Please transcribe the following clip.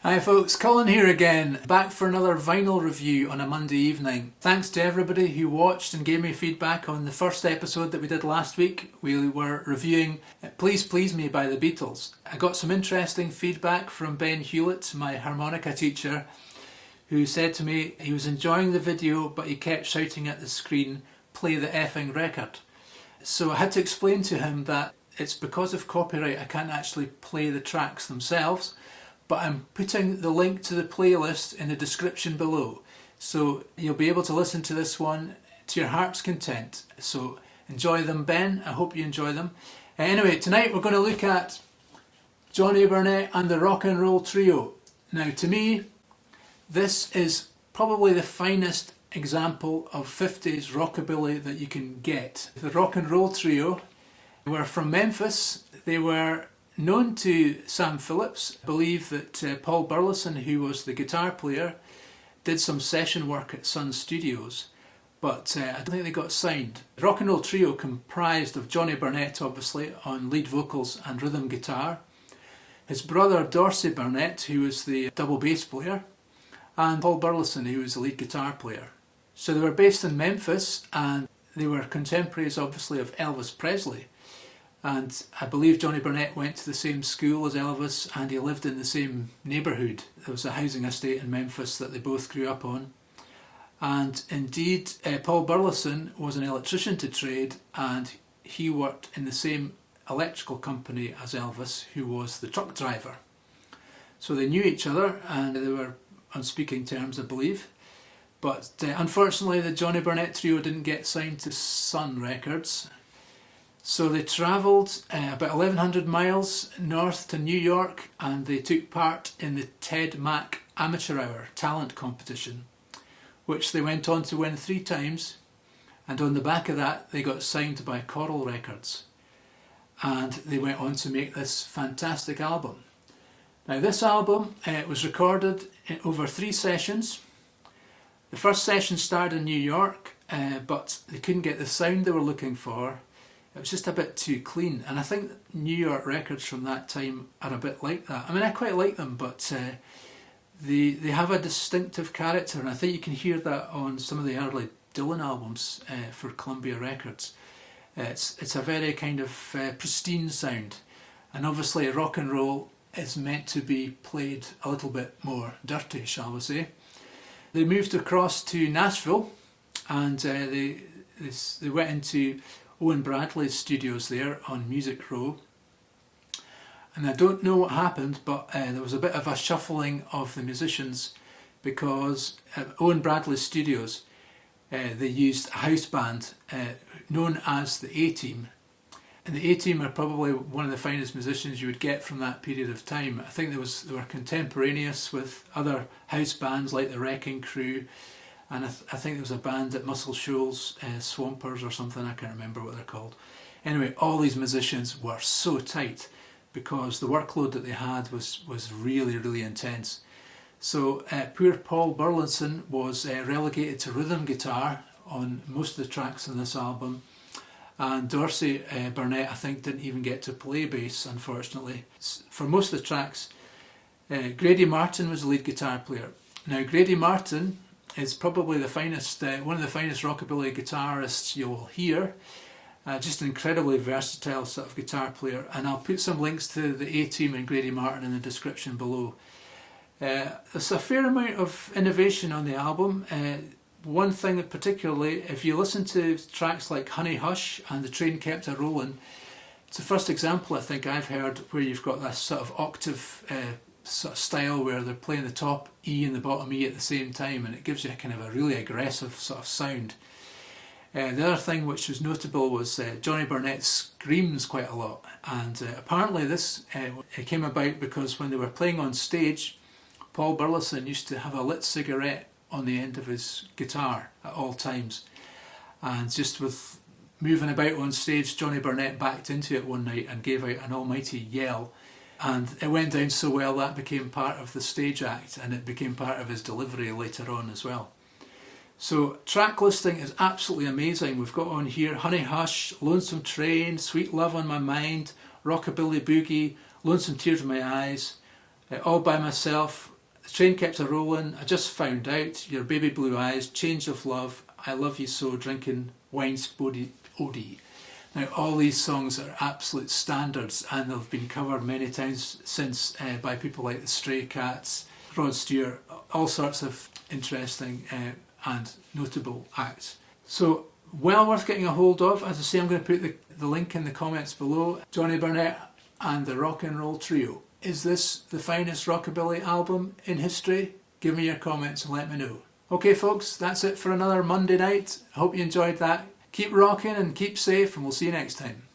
Hi folks, Colin here again, back for another vinyl review on a Monday evening. Thanks to everybody who watched and gave me feedback on the first episode that we did last week. We were reviewing Please Please Me by the Beatles. I got some interesting feedback from Ben Hewlett, my harmonica teacher, who said to me he was enjoying the video but he kept shouting at the screen, "Play the effing record." So I had to explain to him that it's because of copyright I can't actually play the tracks themselves, but I'm putting the link to the playlist in the description below. So you'll be able to listen to this one to your heart's content. So enjoy them, Ben. I hope you enjoy them. Anyway, tonight we're going to look at Johnny Burnette and the Rock and Roll Trio. Now to me, this is probably the finest example of 50s rockabilly that you can get. The Rock and Roll Trio were from Memphis. They were known to Sam Phillips. I believe that Paul Burlison, who was the guitar player, did some session work at Sun Studios, but I don't think they got signed. The Rock and Roll Trio comprised of Johnny Burnette, obviously, on lead vocals and rhythm guitar, his brother Dorsey Burnette, who was the double bass player, and Paul Burlison, who was the lead guitar player. So they were based in Memphis, and they were contemporaries, obviously, of Elvis Presley. And I believe Johnny Burnette went to the same school as Elvis, and he lived in the same neighbourhood. There was a housing estate in Memphis that they both grew up on. And indeed, Paul Burlison was an electrician to trade, and he worked in the same electrical company as Elvis, who was the truck driver. So they knew each other, and they were on speaking terms, I believe. But unfortunately, the Johnny Burnette Trio didn't get signed to Sun Records. So they travelled about 1,100 miles north to New York, and they took part in the Ted Mack Amateur Hour talent competition, which they went on to win 3 times, and on the back of that they got signed by Coral Records, and they went on to make this fantastic album. Now this album was recorded in over 3 sessions. The first session started in New York, but they couldn't get the sound they were looking for. It was just a bit too clean, and I think New York records from that time are a bit like that. I mean, I quite like them, but they have a distinctive character, and I think you can hear that on some of the early Dylan albums for Columbia Records. It's a very kind of pristine sound, and obviously rock and roll is meant to be played a little bit more dirty, shall we say. They moved across to Nashville, and they went into Owen Bradley's studios there on Music Row, and I don't know what happened, but there was a bit of a shuffling of the musicians, because at Owen Bradley's studios they used a house band known as the A Team, and the A Team are probably one of the finest musicians you would get from that period of time. I think they were contemporaneous with other house bands like the Wrecking Crew, and I think there was a band at Muscle Shoals, Swampers or something, I can't remember what they're called. Anyway, all these musicians were so tight because the workload that they had was really, really intense. So poor Paul Burlison was relegated to rhythm guitar on most of the tracks on this album, and Dorsey Burnette, I think, didn't even get to play bass, unfortunately. For most of the tracks, Grady Martin was the lead guitar player. Now Grady Martin is probably the finest, one of the finest rockabilly guitarists you'll hear. Just an incredibly versatile sort of guitar player, and I'll put some links to the A Team and Grady Martin in the description below. There's a fair amount of innovation on the album. One thing particularly, if you listen to tracks like Honey Hush and The Train Kept a Rollin', it's the first example I think I've heard where you've got this sort of octave sort of style where they're playing the top E and the bottom E at the same time, and it gives you a kind of a really aggressive sort of sound. The other thing which was notable was Johnny Burnette screams quite a lot, and apparently this came about because when they were playing on stage, Paul Burlison used to have a lit cigarette on the end of his guitar at all times, and just with moving about on stage, Johnny Burnette backed into it one night and gave out an almighty yell, and it went down so well that became part of the stage act, and it became part of his delivery later on as well. So track listing is absolutely amazing. We've got on here Honey Hush, Lonesome Train, Sweet Love on My Mind, Rockabilly Boogie, Lonesome Tears in My Eyes, All By Myself, The Train Kept a Rollin', I Just Found Out, Your Baby Blue Eyes, Change of Love, I Love You So, Drinking Wine Spody Odie. Now, all these songs are absolute standards and they've been covered many times since by people like the Stray Cats, Rod Stewart, all sorts of interesting and notable acts. So, well worth getting a hold of. As I say, I'm going to put the link in the comments below. Johnny Burnette and the Rock and Roll Trio. Is this the finest rockabilly album in history? Give me your comments and let me know. Okay folks, that's it for another Monday night. I hope you enjoyed that. Keep rocking and keep safe, and we'll see you next time.